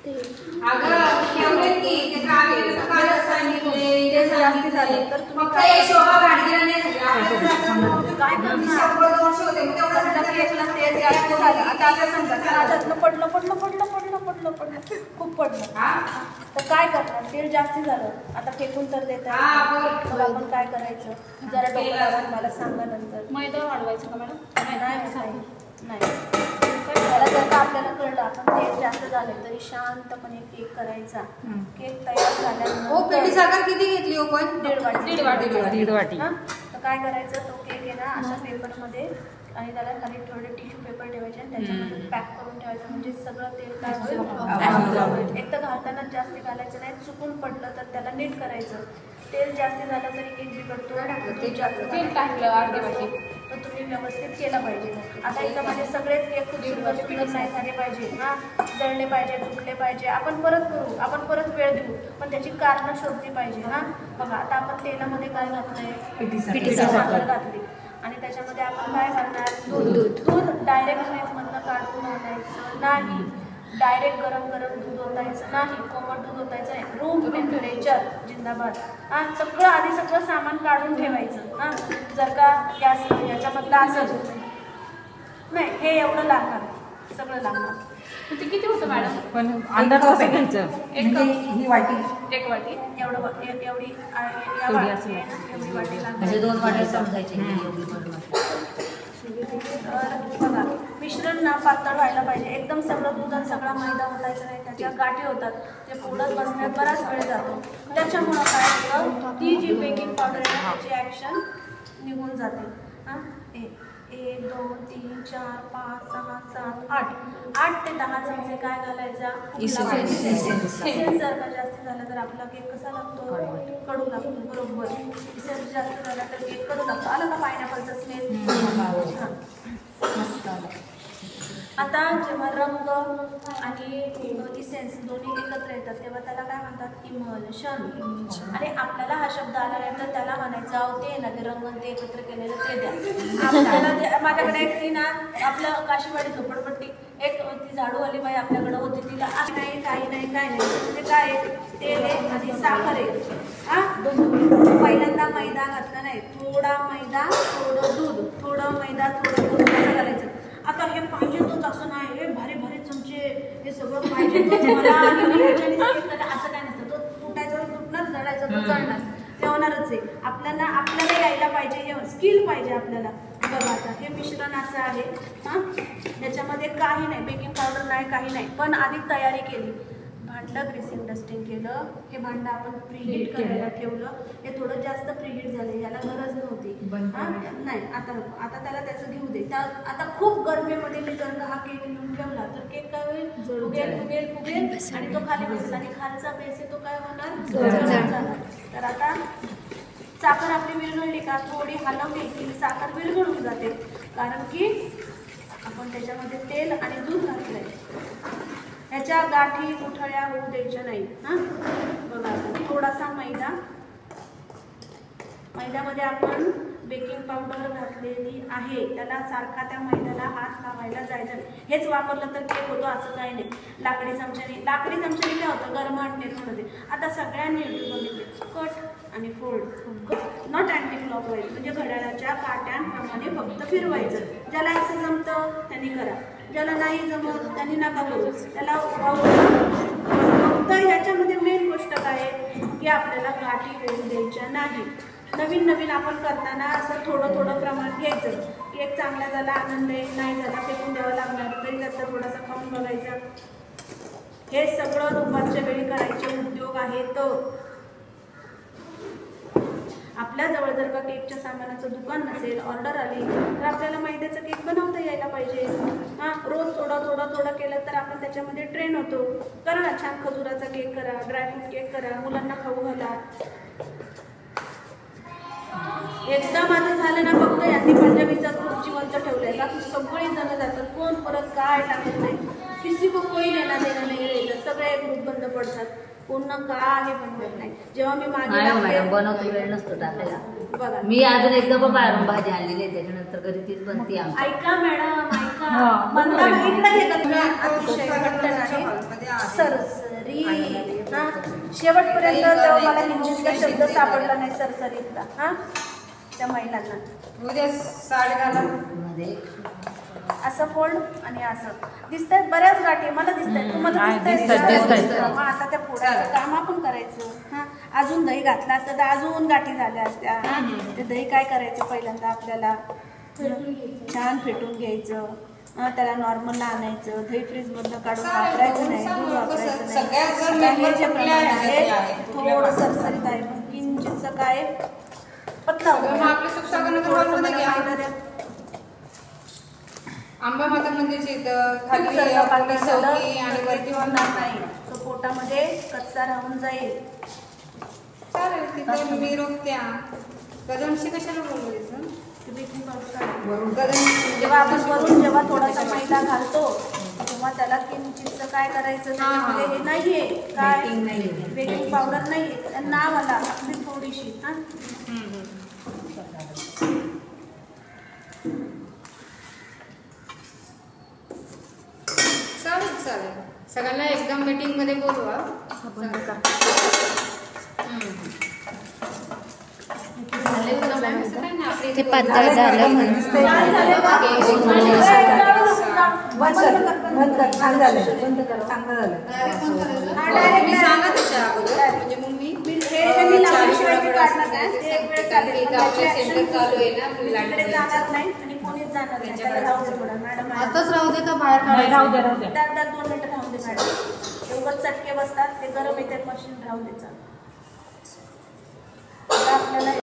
खूप पडलं तर काय करणार? तेल जास्ती झालं, आता फेकून तर देतात. आपण काय करायचं? जरा डोकं मला सांगा नंतर. मैदा वाढवायचं का मॅडम? नाही. त्याला जर का आपल्याला कळलं आपण तेल जास्त झाले तरी शांतपणे केक करायचा. केक तयार झाल्यानंतर पेटी साखर किती घेतली हो पण? दीड वाटी. तर काय करायचं? तो केक आहे ना अशा पेपरमध्ये आणि त्याला खाली थोडे टिश्यू पेपर ठेवायचे आणि त्याच्यामध्ये पॅक करून ठेवायचं. म्हणजे सगळं तेल काय होईल, एक तर घालताना जास्त घालायचं नाही, चुकून पडलं तर त्याला नीट करायचं. तेल जास्त झालं तरी केक बिघडतो. तेल जास्त तर तुम्ही व्यवस्थित केला पाहिजे. आता इथं माझे सगळेच केक खूप सुंदर नाही झाले पाहिजे, जळले पाहिजे, तुटले पाहिजे. आपण परत करू, आपण परत वेळ देऊ, पण त्याची कारणं शोधली पाहिजे. बघा आता आपण तेलामध्ये काय घातलंय? पिठी साखर घातली आणि त्याच्यामध्ये आपण काय घालणार? दूध डायरेक्ट फ्रीजमधनं काढून घालायचं नाही. डायरेक्ट गरम दूध ओतायचं नाही. कोमट दूध ओतायचं नाही. रूम टेम्परेचर जिंदाबाद. सगळं आधी सगळं सामान काढून ठेवायचं. जर का गॅस याच्यामधलं असेल नाही, हे एवढं लागणार, सगळं लागणार. ते किती होतं मॅडम? पण अंदाज कसं घ्यायचं? ही वाटी, एक वाटी एवढी वाटी म्हणजे 2 वाटी समजायची. तर बघा मिश्रण ना पातळ व्हायला पाहिजे. एकदम सगळं दूध आणि सगळा मैदा ओतायचं नाही, त्याच्या गाठी होतात, ते फोडत बसण्यात बराच वेळ जातो. त्याच्यामुळं काय होतं? ती जी बेकिंग पावडर आहे त्याची ॲक्शन निघून जाते. 1 2 3 4 5 6 7 8 ते 10 चमचे काय घालायचा? इसेन्स जर का जास्त झाला तर आपला केक कसा लागतो? कडू लागतो. बरोबर. इसेन्स जास्त झाला तर केक कडू लागतो. आलं का पायनॅपलचा स्मेल? आता जेव्हा रंग आणि इसेन्स दोन्ही एकत्र येतात तेव्हा त्याला काय म्हणतात? इमल्शन. आणि आपल्याला हा शब्द आला नाही तर त्याला म्हणायचं ते ना ते रंग ते एकत्र केलेलं ते द्या. आपल्याला माझ्याकडे एक ना आपलं काशीवाडी झोपडपट्टी एक ती झाडूवाली बाई आपल्याकडे होती. तिला काही नाही म्हणजे काय तेल आहे आणि साखर आहे. पहिल्यांदा मैदा घातला नाही, थोडा मैदा थोडं दूध, थोडं मैदा थोडं दूध असं घालायचं. आता हे पाहिजे तोच असं नाही, हे भारी चमचे हे सगळं पाहिजे तोच मला असं काय नसतं. तो तुटायचं तुटणार, जळायचं तो जळणार, ते होणारच आहे. आपल्याला यायला पाहिजे, हे स्किल पाहिजे आपल्याला. बघा आता हे मिश्रण असं आहे. त्याच्यामध्ये काही नाही, बेकिंग पावडर नाही, काही नाही, पण आधी तयारी केली. भांडं ग्रीसिंग डस्टिंग केलं. हे भांडं आपण प्रीहीट करायला ठेवलं. हे थोडं जास्त प्रीहीट झालं, याला गरज नव्हती. नाही आता त्याला त्याचं घेऊ दे. आता खूप गरमीमध्ये मी जर का हा केक घेऊन ठेवला तर केक काय होईल? फुगेल आणि तो खाली बसेल आणि खालचा बेस आहे तो काय होणार? तर आता साखर आपली विरघळली का? थोडी हलवली की साखर विरघळून जाते, कारण की आपण त्याच्यामध्ये तेल आणि दूध घातलंय. ह्याच्या गाठी गुठळ्या होऊ द्यायच्या नाही. बघा थोडासा मैद्यामध्ये आपण बेकिंग पावडर घातलेली आहे. त्याला सारखा त्या मैद्याला हात लावायला जायचं नाही. हेच वापरलं तर केक होतो असं काही नाही. लाकडी चमच्याने काय होतं? गरमाटणे मध्ये. आता सगळ्यांनी बघितले कट आणि फोल्ड, नॉट अँटी क्लॉकवाईज म्हणजे घड्याळाच्या काट्यांप्रमाणे फक्त फिरवायचं. ज्याला असं जमतं त्यांनी करा, ज्याला नाही जमत त्यांनी नका करू. त्याला फक्त ह्याच्यामध्ये मेन गोष्ट काय आहे की आपल्याला गाठी होऊ द्यायच्या नाही. नवीन आपण करताना असं थोडं प्रमाण घ्यायचं. केक चांगला झाला आनंद आहे, नाही झाला फेकून द्यावा लागणार तरी त्याचा थोडासा खाऊन बघायचा. हे सगळं दुपारच्या वेळी करायचे उद्योग आहेत. आपल्याजवळ जर का केकच्या सामानाचं दुकान नसेल, ऑर्डर आली तर आपल्याला मैद्याचा केक बनवता यायला पाहिजे. रोज थोडं केलं तर आपण त्याच्यामध्ये ट्रेन होतो. करा ना, छान खजुराचा केक करा, ड्रायफ्रूट केक करा, मुलांना खाऊ घाला. एकदा माझं झालं ना, फक्त यांनी पंजाबीचा ग्रुप जिवंत ठेवलाय, बाकी सगळे जण जातात, कोण परत काय टाकत नाही. किसी को कोई लेना देना नाही राहिलं, सगळे ग्रुप बंद पडतात. पूर्ण का आहे बनवत नाही. जेव्हा मी मागे नाही हो मॅडम, लागते- बनवतो वेळ नसतो टाकायला. बघा मी अजून एकदा पण बाहेरून भाजी आणलेली आहे, त्याच्यानंतर घरी तीच बनते आमची. ऐका मॅडम ऐका हा, म्हणता बरोबर आहे. इकडे घेतात तुम्ही. अतिशय बटन आहे सरसरी हा शेवटपर्यंत तेव्हा मला हिंदीतला शब्द सापडला नाही सरसरीतला हा त्या महिलांना. उद्या 10:30 मध्ये असं फोल्ड आणि असं दिसतात बऱ्याच गाठी मला दिसतात तुम्हाला नाही, दिसतंय? दिसतात. मग आता त्या फोडायचं काम आपण करायचं हा. अजून दही घातलं असतं तर अजून गाठी झाल्या असत्या हा. ते दही काय करायचं पहिल्यांदा आपल्याला छान फेटून घ्यायचं. त्याला नॉर्मलला आणायचं. दही फ्रीजमधनं काढून वापरायचं नाही, दूध वापरायचं नाही. आता हे जे प्रमाण आहे थोडं सरसरीत आहे पण किंचितचं काय पतला होतं. आपले सुखसागरनगर थोडंसं हॉलमध्ये मला घ्या. माहिती आहे. आंबा माता मंदिरच्या इथं खाली सर्व पातळ आपली झालं चौकी आणि तर वरती होणार नाही. तो पोटामध्ये कच्चा राहून जाईल. चालेल तिथं मी रोखत्या. कदमशी कशाला बोलवायचं? ते बेकिंग पावडर टाक. कदम जेव्हा आपण वरून जेव्हा थोडासा मैदा घालतो तेव्हा त्याला किंचितचं काय करायचं त्याच्यामध्ये हे नाहीये काय बेकिंग नाहीये. बेकिंग पावडर नाहीये नाव आला आपली थोडीशी हा. चालेल चालेल. सगळ्यांना एकदम मीटिंग मध्ये बोलवा. ते पातळ झालं म्हणून बंद कर, छान झालं. बंद कर, चांगलं झालं. मी सांगा त्याच्या अगोदर म्हणजे मग मी हे मी लावल्याशिवाय मी काढणार नाही. ते ते एक वेळ सांगते. चालेल. इथं आपलं सेंटर चालू आहे ना, तिकडे जाणार नाही आणि कोणीच जाणार नाही. त्याला राहू दे थोडं मॅडम. आताच राहू दे का बाहेर नाही, राहू द्या, राहू द्या. त्यात 2 मिनिटं राहून दे मॅडम. एवढं चटके बसतात ते गरम येते मशीन राहून द्यायचं. आपल्याला